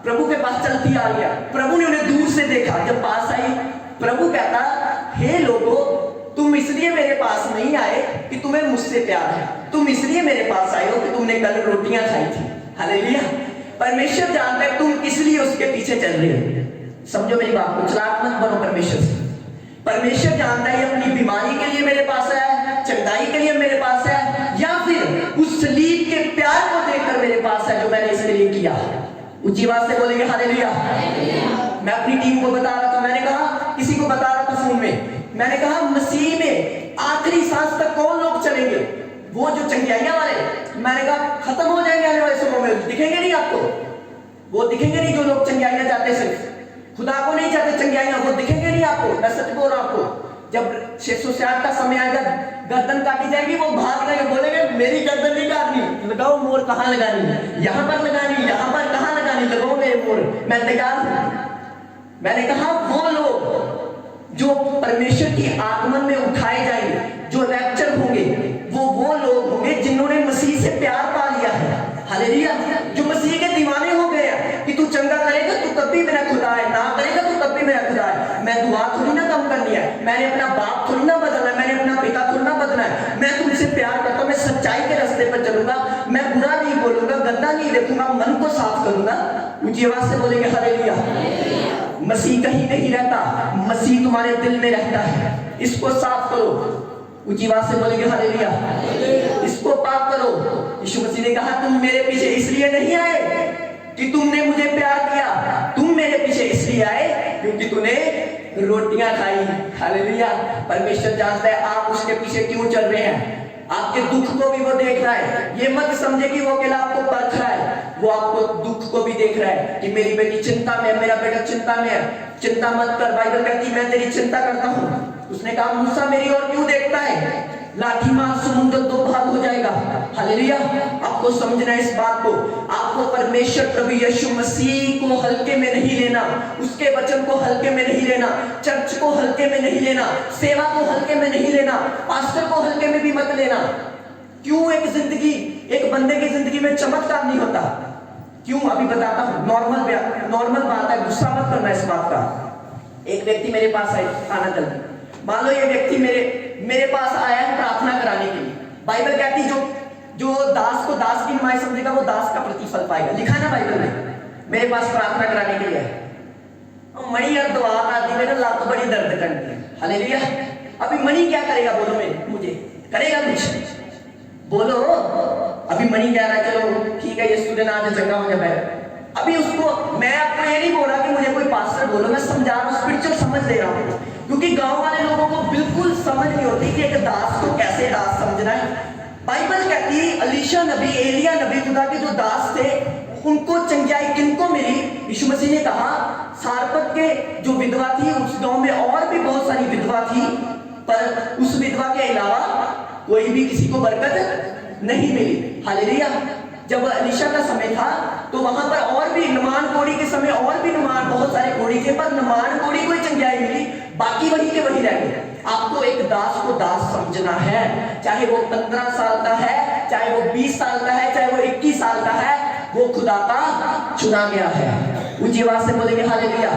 प्रभु के पास चलती आ रही है। प्रभु ने उन्हें दूर से देखा, जब पास आई प्रभु कहता, हे लोगों, तुम इसलिए मेरे पास नहीं आए कि तुम्हें मुझसे प्यार है, तुम इसलिए मेरे पास आए हो कि तुमने कल रोटियां खाई थी। हालेलुया। परमेश्वर जानता है तुम इसलिए उसके पीछे चल रहे हो। समझो मेरी बात को, चलाक मत बनो परमेश्वर से। परमेश्वर जानता है अपनी बीमारी के लिए मेरे पास आया है, चंगाई के लिए मेरे पास है, या फिर उस सलीब के प्यार को देखकर मेरे पास है जो मैंने इसके लिए किया। ऊंची आवाज से बोलेंगे हालेलुया। मैं अपनी टीम को बता रहा था, मैंने कहा, किसी को बता रहा था फोन में, मैंने कहा मसीह में आखिरी सांस तक कौन लोग चलेंगे? वो जो चंगियाइयां वाले, मैंने कहा खत्म हो जाएंगे आने वाले समय में, दिखेंगे नहीं आपको, वो दिखेंगे नहीं जो लोग चंगियाइयां चाहते, सिर्फ खुदा को नहीं चाहते चंगियाइयां, वो दिखेंगे नहीं आपको। मैं सच बोल रहा हूं आपको, जब 666 का समय आएगा, गर्दन काटी जाएगी, वो भाग जाएंगे, बोलेंगे मेरी गर्दन नहीं काटनी, लगाओ मोर, कहां लगानी, यहां पर लगानी, यहां पर कहां लगानी, लगाओ मेरे मोर, मैं तैयार हूं। मैंने कहा वो लोग जो परमेश्वर की आगमन में उठाए जाएंगे, जो रैप्चर होंगे, वो लोग होंगे जिन्होंने मसीह से प्यार पा लिया है। हालेलुया। जो मसीह के दीवाने हो गए हैं कि तू चंगा करेगा तू तब भी मेरा खुदा है, ना करेगा तू तब भी मेरा खुदा है। मैं दुआ थोड़ी ना कम करनी है, मैंने अपना बाप थोड़ी ना बदलना है, मैंने अपना पिता थोड़ी ना बदलना है। मैं तुमसे प्यार करता हूं, मैं सच्चाई के रास्ते पर चलूंगा, मैं बुरा नहीं बोलूंगा, गंदा नहीं देखूंगा, मन को साफ करूंगा। ऊंची आवाज से बोलेंगे हालेलुया। मसीह कहीं नहीं रहता, मसीह तुम्हारे दिल में रहता है, इसको साफ करो। ऊंची आवाज से बोलेंगे हालेलुया। इसको पाप करो। यीशु मसीह ने कहा तुम मेरे पीछे इसलिए नहीं आए कि तुमने मुझे प्यार किया, तुम मेरे पीछे इसलिए आए क्योंकि तूने रोटियां खाई। हालेलुया। परमेश्वर जानता है आप उसके पीछे क्यों चल रहे हैं। आपके दुख को भी वो देख रहा है। ये मत समझे कि वो अकेला आपको परख रहा है, वो आपको दुख को भी देख रहा है कि मेरी बेटी चिंता में है, मेरा बेटा चिंता में है। चिंता मत कर, बाइबल कहती मैं तेरी चिंता करता हूं। उसने कहा मूसा मेरी ओर क्यों देखता है? लाठी मार समुद्र दो भाग हो जाएगा। हालेलुया। आपको समझना है इस बात को। आपको परमेश्वर प्रभु यीशु मसीह को हल्के में नहीं लेना, उसके वचन को हल्के में नहीं लेना, चर्च को हल्के में नहीं लेना, सेवा को हल्के में नहीं लेना, पास्टर को हल्के में भी मत लेना। क्यों एक बंदे की जिंदगी में चमत्कार नहीं होता? क्यों? अभी बताता हूं। नॉर्मल बात है, गुस्सा मत करना इस बात का। एक व्यक्ति मेरे पास आना जल्दी। मान लो ये व्यक्ति मेरे पास आया है प्रार्थना कराने के लिए। बाइबल कहती जो दास को दास की नुमाइश समझेगा वो दास का प्रतिफल पाएगा, लिखा है ना बाइबल में। मेरे पास प्रार्थना कराने के लिए है। मणि और दुआ आदि में ना लात बड़ी दर्द करती है। हालेलुया। अभी मणि क्या करेगा? बोलो मुझे करेगा कुछ? बोलो। अभी मणि कह रहा है चलो ठीक है ये स्टूडेंट आज चंगा हो जाए। अभी उसको मैं आपको ये नहीं बोला कि मुझे कोई पास्टर बोलो, मैं समझा रहा हूँ, स्पिरिचुअल समझ दे रहा हूँ। क्योंकि गांव वाले लोगों को बिल्कुल समझ नहीं होती कि एक दास को कैसे दास समझना है। बाइबल कहती है अलीशा नबी, एलिया नबी, खुदा के जो दास थे उनको चंगाई किनको मिली? यीशु मसीह ने कहा सारपत के जो विधवा थी उस गांव में और भी बहुत सारी विधवा थी, पर उस विधवा के अलावा कोई भी किसी को बरकत नहीं मिली। हालेलुया। जब अलीशा का समय था तो वहां पर और भी नमान कोड़ी के समय और भी नमान बहुत सारे कोड़ी थे, पर नमान कोड़ी को चंगाई मिली, बाकी वही के वही रह गए। आपको एक दास को दास समझना है, चाहे वो 15 साल का है, चाहे वो 20 साल का है, चाहे वो 21 साल का है, वो खुदा का चुना गया है। ऊंची आवाज से बोलेंगे हालेलुया।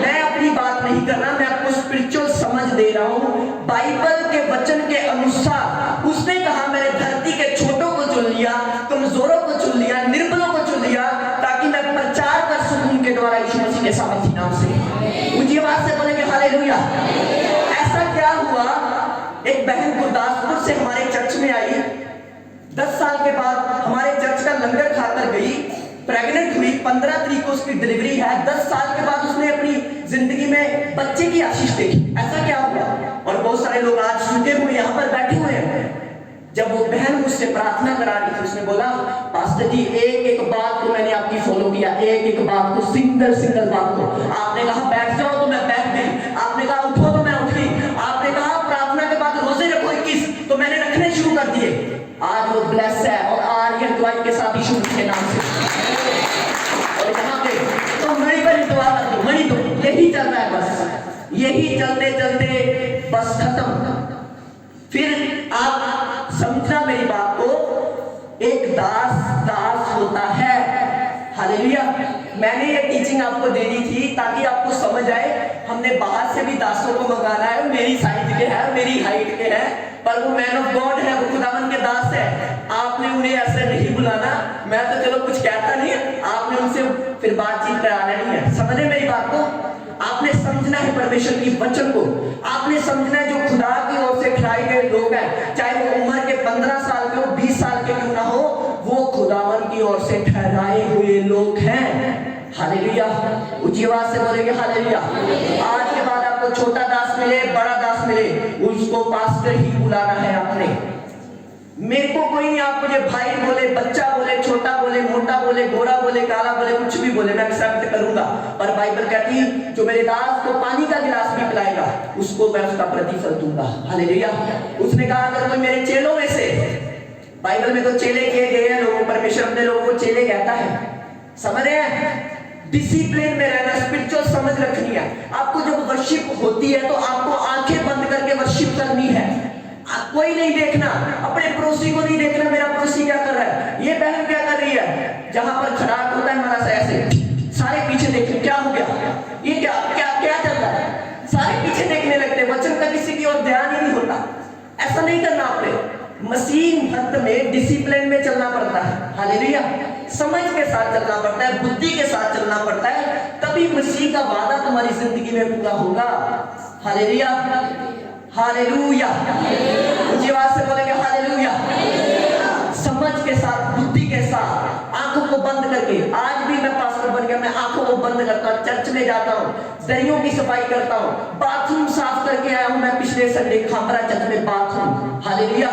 मैं अपनी बात नहीं कर रहा, मैं आपको स्पिरिचुअल समझ दे रहा हूं। बाइबल के वचन के अनुसार उसने कहा मैंने धरती के छोटों को चुन लिया, कमजोरों को चुन लिया, निर्बलों को चुन लिया, ताकि मैं प्रचार कर सकूं उनके द्वारा यीशु मसीह के सामर्थी नाम से। ऊंची आवाज से बोलेंगे हालेलुया। ऐसा क्या हुआ? एक बहन गुरदासपुर से हमारे चर्च में आई, 10 साल के बाद हमारे चर्च का लंगर खाकर गई, प्रेग्नेंट हुई, 15 तारीख को उसकी डिलीवरी है। 10 साल के बाद उसने अपनी जिंदगी में बच्चे की आशीष देखी। ऐसा क्या हुआ? और बहुत सारे लोग आज सुनते हुए यहाँ पर बैठे हुए हैं। जब वो बहन मुझसे प्रार्थना करा रही थी, उसने बोला पास्टर जी एक बात को मैंने आपकी फॉलो किया, एक बात को, सिंगल बात को। आपने कहा बैठ जाओ तो मैं बैठ गई, आपने कहा उठो तो मैं उठ गई, आपने कहा प्रार्थना के बाद रोजे रखो 21 तो मैंने रखने शुरू कर दिए। आज वो ब्लेस है और आर्यन द्वाई के साथ यीशु के नाम से। और यहाँ पे तो मणि पर दुआ कर दो, मणि तो यही चल रहा है, बस यही चलते चलते बस खत्म। फिर आप समझना मेरी बात को, एक दास होता है। हालेलुया। मैंने ये टीचिंग आपको दे दी थी ताकि आपको समझ आए। हमने बाहर से भी दासों को मंगाना है, मेरी साइज के है, मेरी हाइट के है, पर वो मैन ऑफ गॉड है, वो खुदावन के दास है। आपने उन्हें ऐसे नहीं बुलाना। मैं तो चलो कुछ कहता नहीं है, आपने उनसे फिर बातचीत कराना नहीं है। समझे मेरी बात को? आपने समझना है परमेश्वर की वचन को, आपने समझना है जो खुदा की ओर से खिलाए गए लोग हैं, चाहे वो उम्र के 15 साल के हो, 20 साल के क्यों ना हो, वो खुदावन की ओर से ठहराए हुए लोग हैं। हालेलुया। ऊंची आवाज से बोलेंगे हालेलुया। आज के बाद आपको छोटा दास मिले, बड़ा दास मिले, उसको पास्टर ही बुलाना है आपने। मेरे को कोई नहीं, आप मुझे भाई बोले, बच्चा बोले, छोटा बोले, मोटा बोले, गोरा बोले, काला बोले, कुछ भी बोले, मैं एक्सेप्ट करूंगा। पर बाइबल कहती है जो मेरे दास को पानी का गिलास भी पिलाएगा उसको मैं उसका प्रतिफल दूंगा। हालेलुया। उसने कहा अगर कोई मेरे चेलों में से, बाइबल में तो चेले किए गए हैं लोगों, परमेश्वर अपने लोगों को चेले कहता है। समझ रहे हैं? डिसिप्लिन में रहना, स्पिरिचुअल समझ रखनी है। आपको जब वर्शिप होती है तो आपको आंखें बंद करके वर्शिप करनी है। कोई नहीं देखना, अपने पड़ोसी को नहीं देखना मेरा पड़ोसी क्या कर रहा है, ये बहन क्या कर रही है। जहां पर खराब होता है हमारा ऐसे सारे पीछे देखते क्या हो गया, ये क्या क्या क्या चल रहा है, सारे पीछे देखने लगते, वचन का किसी की ओर ध्यान ही नहीं होता। ऐसा नहीं करना। आपने मसीह भक्त में डिसिप्लिन में चलना पड़ता है। हालेलुया। समझ के साथ चलना पड़ता है, बुद्धि के साथ चलना पड़ता है, तभी मसीह का वादा तुम्हारी जिंदगी में पूरा होगा। हालेलुया। हालेलुया। ऊंची आवाज से बोलेंगे हालेलुया। समझ के साथ, बुद्धि के साथ, आंखों को बंद करके। आज भी मैं पास्टर बन गया, मैं आंखों को बंद करता हूँ, चर्च में जाता हूँ, दरियों की सफाई करता हूँ, बाथरूम साफ करके आया हूँ मैं पिछले संडे खामरा चर्च में बाथरूम। हालेलुया।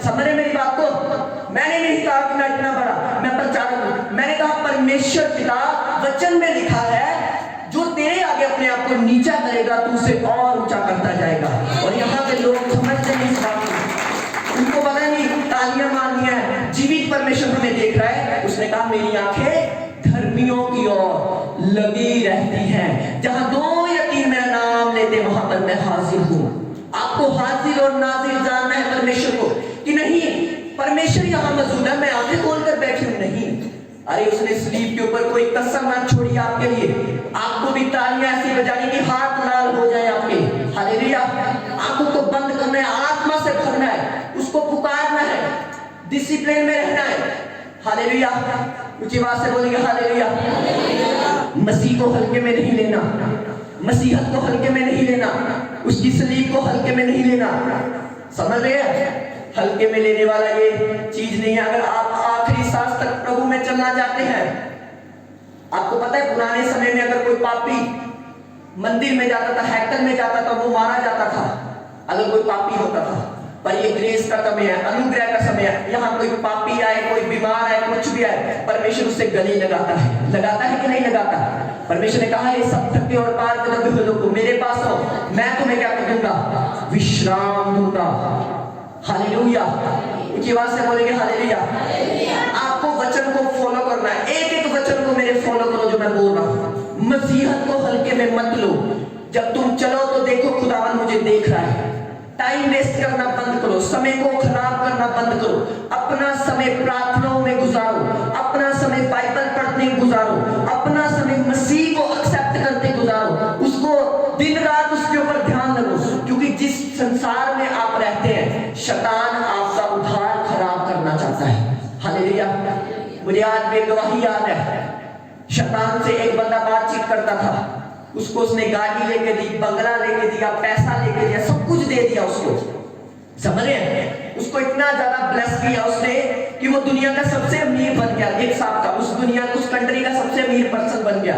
समझ रहे मेरी बात को? मैंने नहीं कहा कि मैं इतना बड़ा मैं प्रचारक हूँ, मैंने कहा परमेश्वर पिता वचन में लिखा है जो तेरे आगे अपने आप को नीचा करेगा तू उसे और ऊंचा करता जाएगा। और यहाँ के लोग समझते नहीं इस बात को। उनको पता नहीं तालियां मारनी है, जीवित परमेश्वर हमें देख रहा है। उसने कहा मेरी आंखें धर्मियों की ओर लगी रहती हैं, जहां 2 या 3 मेरा नाम लेते वहां पर मैं हाजिर हूं। आपको हाजिर और नाजिर जानना है परमेश्वर को कि नहीं परमेश्वर यहां मौजूद है, मैं आंखें खोलकर बैठी हूं नहीं। अरे उसने स्लीप के ऊपर कोई कसर ना छोड़ी आपके लिए। आपको भी तालियां ऐसी बजानी कि हाथ लाल हो जाए आपके। हालेलुया। आंखों को बंद करना है, आत्मा से भरना है, उसको पुकारना है, डिसिप्लिन में रहना है। हालेलुया। ऊंची आवाज से बोलेंगे हालेलुया। मसीह को हल्के में नहीं लेना, मसीहत को हल्के में नहीं लेना, उसकी सलीब को हल्के में नहीं लेना। समझ रहे हैं? हल्के में लेने वाला ये चीज नहीं है। अगर आप आखिरी सांस तक प्रभु में चलना चाहते हैं, आपको पता है पुराने समय में अगर कोई पापी मंदिर में जाता था, हैकल में जाता था, वो मारा जाता था अगर कोई पापी होता था। पर ये ग्रेस का समय है, अनुग्रह का समय है। यहाँ कोई पापी आए, कोई बीमार आए, कुछ भी आए, परमेश्वर उससे गले लगाता है। लगाता है कि नहीं लगाता? परमेश्वर ने कहा ये सब थके और पार दबे हुए लोगों मेरे पास आओ, मैं तुम्हें क्या कर दूंगा? विश्राम दूंगा। हालेलुया। ऊंची आवाज से बोलेंगे हालेलुया। आपको वचन को फॉलो करना है, एक एक वचन को मेरे फॉलो करो जो मैं बोल रहा हूं। मसीहत को हल्के में मत लो। जब तुम चलो तो देखो खुदावन मुझे देख रहा है। टाइम वेस्ट करना बंद करो, समय को खराब करना बंद करो। अपना समय प्रार्थनाओं में गुजारो, अपना समय बाइबल पढ़ने में गुजारो, अपना समय मसीह को एक्सेप्ट करते गुजारो। उसको दिन रात उसके ऊपर ध्यान रखो, क्योंकि जिस संसार में आप रहते हैं शैतान आपका उद्धार खराब करना चाहता है। हालेलुया। मुझे आज भी गवाही याद है, शैतान से एक बंदा बातचीत करता था, उसको उसने गाड़ी लेके दी, बंगला लेके दिया, पैसा लेके दिया, सब कुछ दे दिया उसको। समझ रहे हैं? उसको इतना ज्यादा ब्लेस किया उसने कि वो दुनिया का सबसे अमीर बन गया। एक साहब का उस दुनिया उस कंट्री का सबसे अमीर पर्सन बन गया,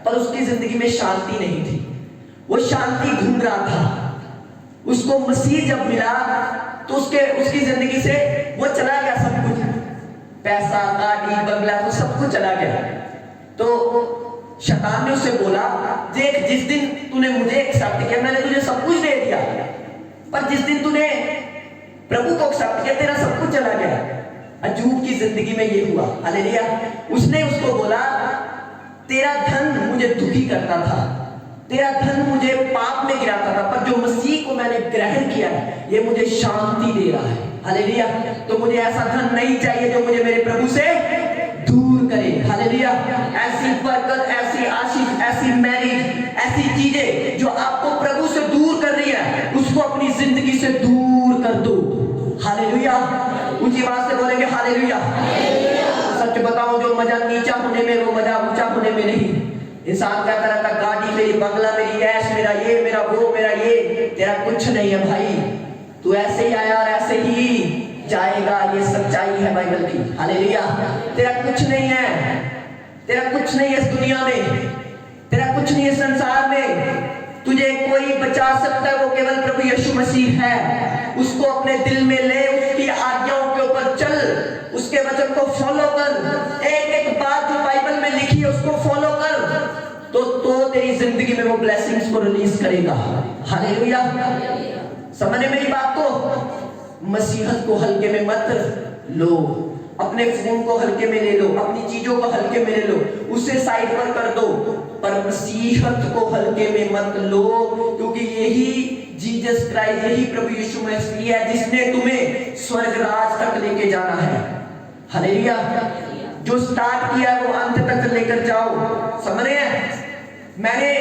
पर उसकी जिंदगी में शांति नहीं थी। वो शांति ढूंढ रहा था। उसको मसीह जब मिला तो उसकी जिंदगी से वो चला गया, सब कुछ, पैसा, गाड़ी, बंगला, वो सब कुछ चला गया। तो शैतान ने उससे बोला, देख जिस दिन तूने मुझे एक्सेप्ट किया मैंने तुझे सब कुछ दे दिया, पर जिस दिन तूने प्रभु को एक्सेप्ट किया तेरा सब कुछ चला गया। अजूब की जिंदगी में ये हुआ। हालेलुया। उसने उसको बोला, तेरा धन मुझे दुखी करता था, तेरा धन मुझे पाप में गिराता था, पर जो मसीह को मैंने ग्रहण किया है ये मुझे शांति दे रहा है। हालेलुया। तो मुझे ऐसा धन नहीं चाहिए जो मुझे मेरे प्रभु से दूर करे। हालेलुया। ऐसी बरकत, ऐसी आशीष, ऐसी मैरिज, ऐसी चीजें जो आपको प्रभु से दूर कर रही है, उसको अपनी जिंदगी से दूर कर दो। हालेलुया। ऊंची आवाज से बोलेंगे हालेलुया। सच बताओ, जो मजा नीचा होने में वो मजा ऊंचा होने में नहीं। इंसान कहता रहता गाड़ी मेरी, बंगला मेरी, ऐश मेरा, ये मेरा, वो मेरा, ये तेरा कुछ नहीं है भाई। तू ऐसे ही आया और ऐसे ही जाएगा, ये सच्चाई है बाइबल की। हालेलुया। तेरा कुछ नहीं है, तेरा कुछ नहीं है इस दुनिया में, तेरा कुछ नहीं है संसार में। तुझे कोई बचा सकता है, वो केवल प्रभु यीशु मसीह है। उसको अपने दिल में ले, उसकी आज्ञाओं के ऊपर चल, उसके वचन को फॉलो कर। एक एक बात जो बाइबल में लिखी है उसको फॉलो कर, तो तेरी जिंदगी में वो ब्लेसिंग्स को रिलीज करेगा। हालेलुया। समझे मेरी बात को? मसीहत को हल्के में मत लो, अपने फोन को हल्के में ले लो, अपनी चीजों को हल्के में ले लो, उसे साइड पर कर दो, पर मसीहत को हल्के में मत लो, क्योंकि यही जीसस क्राइस्ट, यही प्रभु यीशु मसीह है जिसने तुम्हें स्वर्ग राज तक लेके जाना है। हालेलुया। जो स्टार्ट किया है वो अंत तक लेकर जाओ। समझ रहे हैं? मैंने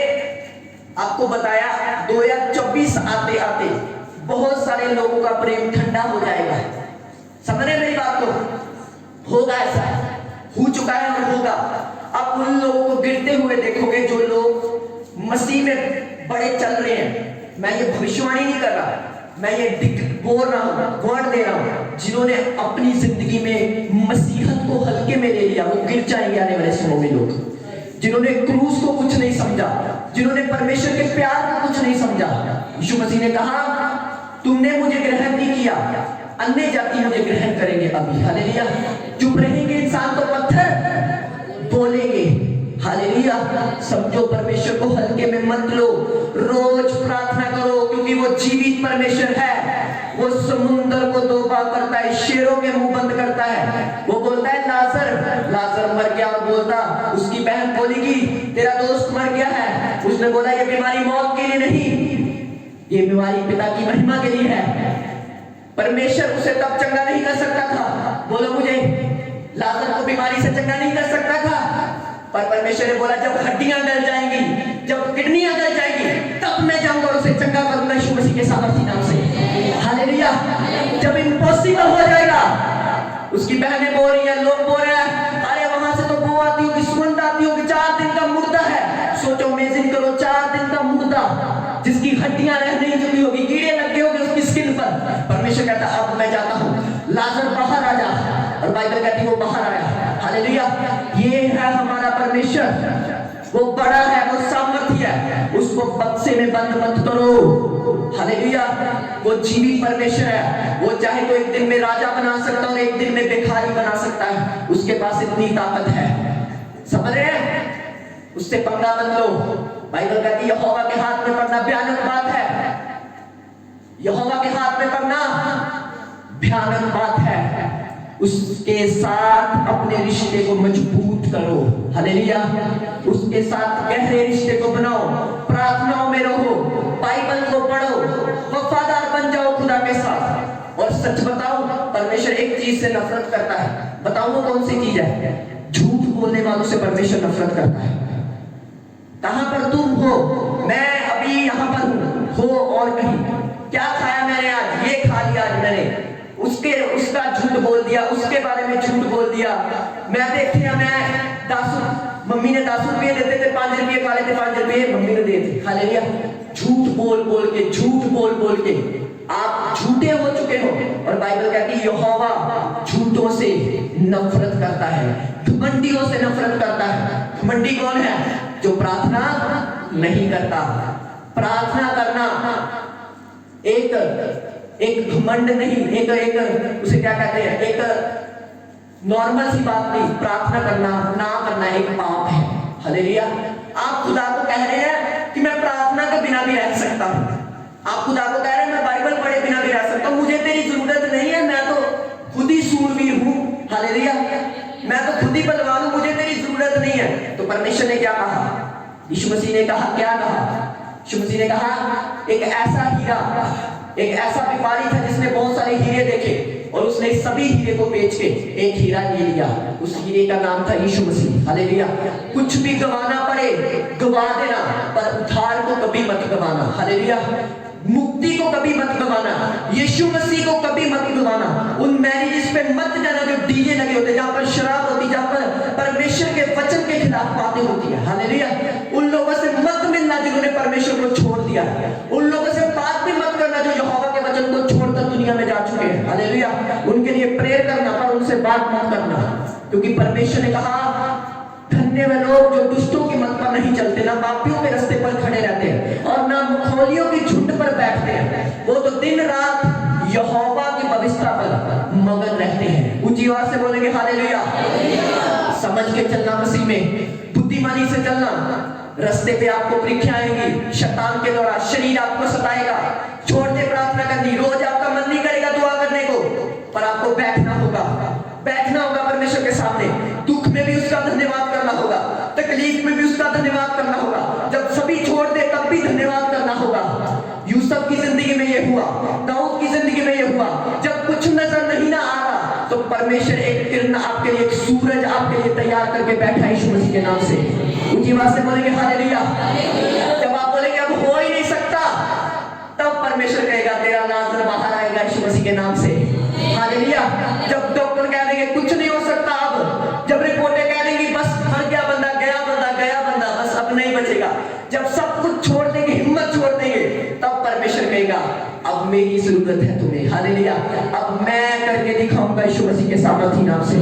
आपको बताया 2024 आते आते बहुत सारे लोगों का प्रेम ठंडा हो जाएगा। समझ रहे मेरी बात को? होगा, ऐसा हो चुका है और होगा। आप उन लोगों को गिरते हुए देखोगे जो लोग मसीह में बड़े चल रहे हैं। मैं ये भविष्यवाणी नहीं कर रहा, मैं ये बोल रहा हूँ, वर्ड दे रहा हूँ। जिन्होंने अपनी जिंदगी में मसीहत को हल्के में ले लिया वो गिर जाएंगे आने वाले समय में। लोग जिन्होंने क्रूस को कुछ नहीं समझा, जिन्होंने परमेश्वर के प्यार को कुछ नहीं समझा। यीशु मसीह ने कहा, तुमने मुझे ग्रहण नहीं किया, अन्य जाति मुझे ग्रहण करेंगे अभी। हालेलुया। चुप रहेंगे इंसान तो पत्थर बोलेंगे। हालेलुया। समझो, परमेश्वर को हल्के में मत लो, रोज प्रार्थना करो, क्योंकि वो जीवित परमेश्वर है। वो समुंदर को दो भाग करता है, शेरों के मुंह बंद करता है। वो बोलता है लाजर, लाजर मर गया। और बोलता, उसकी बहन बोली कि तेरा दोस्त मर गया है। उसने बोला ये बीमारी मौत के लिए नहीं, ये बीमारी पिता की महिमा के लिए है। परमेश्वर उसे तब चंगा नहीं कर सकता था, बोलो मुझे, लाजर को बीमारी से चंगा नहीं कर सकता था, पर परमेश्वर ने बोला जब हड्डियां गल जाएंगी, जब किडनियां गल जाएंगी, तब मैं जाऊंगा और उसे चंगा करूंगा यीशु मसीह के सामर्थी नाम से। हालेलुया। जब इम्पॉसिबल हो जाएगा, उसकी बहनें बोल रही है, लोग बोल रहे हैं, अरे वहां से तो बो आती होगी, सुगंध आती होगी, 4 दिन का मुर्दा है। सोचो, इमेजिन करो, 4 दिन का मुर्दा जिसकी हड्डियां रह नहीं चुकी होगी, कीड़े लगे होंगे उसकी स्किन पर। परमेश्वर कहता अब मैं जाता हूं, लाजर बाहर आ जा। और बाइबल कहती है वो बाहर आया। हालेलुया। ये है हमारा परमेश्वर, वो बड़ा है, वो सामर्थ्य है, उसको बक्से में बंद मत करो। हालेलुया। वो जीवित परमेश्वर है, वो चाहे तो एक दिन में राजा बना सकता है और एक दिन में भिखारी बना सकता है, उसके पास इतनी ताकत है। समझ रहे हैं? उससे पंगा मत लो। बाइबल कहती है यहोवा के हाथ में पड़ना भयानक बात है, यहोवा के हाथ में पड़ना भयानक बात है। उसके साथ अपने रिश्ते को मजबूत करो। हालेलुया। उसके साथ गहरे रिश्ते को बनाओ, प्रार्थनाओं में रहो, बाइबल को पढ़ो, वफादार बन जाओ खुदा के साथ। और सच बताओ, परमेश्वर एक चीज से नफरत करता है, बताओ वो कौन सी चीज है? झूठ बोलने वालों से परमेश्वर नफरत करता है। कहां पर तुम हो? मैं अभी यहां पर हूं, हो और कहीं। क्या खाया मैंने आज? ये खा लिया आज मैंने। उसका झूठ बोल दिया, उसके बारे में झूठ बोल दिया। मैं देखिए, मैं 10 मम्मी ने 10 रुपये देते थे, 5 रुपये खा लेते, 5 रुपये मम्मी ने देते। हालेलुया। झूठ बोल बोल के, झूठ बोल बोल के आप झूठे हो चुके हो। और बाइबल कहती है यहोवा झूठों से नफरत करता है, घमंडियों से नफरत करता है। घमंडी कौन है? जो प्रार्थना नहीं करता। प्रार्थना करना एक घमंड नहीं, एक उसे क्या कहते हैं, एक नॉर्मल सी बात नहीं। प्रार्थना करना, ना करना एक पाप है। हालेलुया। आप खुदा को कह रहे हैं कि मैं प्रार्थना के बिना भी रह सकता हूं, आप खुदा को कह रहे हैं मैं बाइबल पढ़े बिना भी रह सकता हूं, मुझे तेरी जरूरत नहीं है, मैं तो खुद ही सूरवीर हूं। हालेलुया। मैं तो खुद ही बलवान हूं, मुझे तेरी जरूरत नहीं है। तो परमेश्वर ने क्या कहा? यीशु मसीह ने कहा, क्या कहा? यीशु मसीह ने कहा एक ऐसा हीरा, एक ऐसा व्यापारी था जिसने बहुत सारे हीरे देखे और उसने सभी हीरे को बेच के एक हीरा ले लिया। उस हीरे का नाम था यीशु मसीह। हालेलुया। कुछ भी गंवाना पड़े गंवा देना, पर उद्धार को कभी मत गंवाना। हालेलुया। मुक्ति को कभी मत गंवाना, यीशु मसीह को कभी मत गंवाना। उन मैरिजेस पे मत जाना जो डीजे लगे होते, जहां पर शराब होती, जहां पर परमेश्वर के वचन के खिलाफ बातें होती है। हालेलुया। उन लोगों से मत मिलना जिन्होंने परमेश्वर को छोड़ दिया। उन लोगों से बात भी मत करना जो यहोवा के वचन को छोड़कर दुनिया में जा चुके हैं। हालेलुया। उनके लिए प्रेयर करना, पर उनसे बात मत करना, क्योंकि परमेश्वर ने कहा धन्य वे लोग जो दुष्टों की मत पर नहीं चलते, ना पापियों के रास्ते पर खड़े रहते हैं और ना मुखौलियों की झुंड पर बैठते हैं। वो तो दिन रात यहोवा की भविष्यता पर मगन रहते हैं। ऊंची आवाज से बोलेंगे हालेलुया। समझ के चलना मसीह में, बुद्धिमानी से चलना। रास्ते पे आपको परीक्षा आएंगी, शैतान के द्वारा शरीर आपको सताएगा, छोड़ दे प्रार्थना करनी। रोज आपका मन नहीं करेगा दुआ करने को, पर आपको बैठना होगा, बैठना होगा परमेश्वर के सामने। दुख में भी उसका धन्यवाद करना होगा, तकलीफ में भी उसका धन्यवाद करना होगा। जब सभी छोड़ दे तब भी धन्यवाद करना होगा। यूसुफ की जिंदगी में यह हुआ, दाऊद की जिंदगी में यह हुआ। जब कुछ नजर नहीं ना आ रहा तो परमेश्वर एक किरण आपके लिए, एक सूरज आपके लिए तैयार करके बैठा यीशु मसीह के नाम से। ऊंची आवाज से बोलेंगे हालेलुया। जब आप बोलेंगे अब हो ही नहीं सकता, तब परमेश्वर कहेगा तेरा लाजर बाहर आएगा यीशु मसीह के नाम से। हालेलुया। जब डॉक्टर कह देंगे कुछ नहीं हो सकता, अब जब रिपोर्टें कह देंगी बस मर गया बंदा, गया बंदा, गया बंदा, बस अब नहीं बचेगा, जब सब कुछ छोड़ देंगे, हिम्मत छोड़ देंगे, तब परमेश्वर कहेगा अब मेरी जरूरत है तुम्हें। हालेलुया। अब मैं करके दिखाऊंगा यीशु मसीह के सामर्थी नाम से।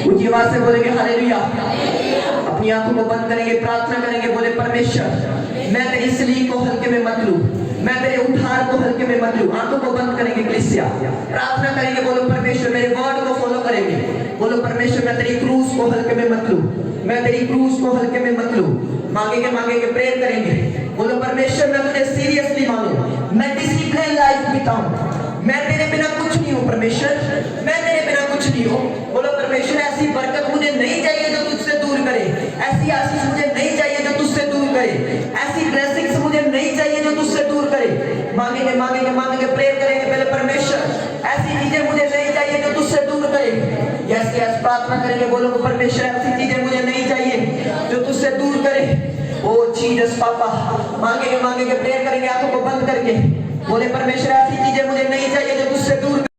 ऊंची आवाज से बोलेंगे हालेलुया। अपनी आंखों को बंद करेंगे, प्रार्थना करेंगे, बोले परमेश्वर मैं तेरी सलीब को हल्के में मत लूं, मैं तेरे उद्धार को हल्के में मत लूं। आंखों को बंद करेंगे, कलीसिया प्रार्थना करेंगे, बोलो परमेश्वर मेरे वर्ड को फॉलो करेंगे। बोलो परमेश्वर मैं तेरी क्रूस को हल्के में मत लूं, मैं तेरी क्रूस को हल्के में मत लूं। मांगेंगे, प्रेयर करेंगे। बोलो परमेश्वर मैं तुझे सीरियसली मानूं, मैं डिसिप्लिन लाइफ बिताऊं, मैं तेरे बिना कुछ नहीं हूँ परमेश्वर, मैं तेरे बिना कुछ नहीं हूँ। बोलो परमेश्वर ऐसी बरकत मुझे नहीं चाहिए जो तुझसे दूर करे, ऐसी आशीष मुझे नहीं चाहिए जो तुझसे दूर करे, ऐसी ब्लेसिंग्स मुझे नहीं चाहिए जो तुझसे दूर करे। मांगेंगे मांगेंगे मांगेंगे, प्रेयर करेंगे पहले, परमेश्वर ऐसी चीजें मुझे नहीं चाहिए जो तुझसे दूर करे। यस यस, प्रार्थना करेंगे, बोलो परमेश्वर ऐसी चीजें मुझे नहीं चाहिए जो तुझसे दूर करे। ओ जीसस पापा, मांगेंगे मांगेंगे, प्रेयर करेंगे आंखों को बंद करके, बोले परमेश्वर ऐसी चीजें मुझे नहीं चाहिए जो तुझसे दूर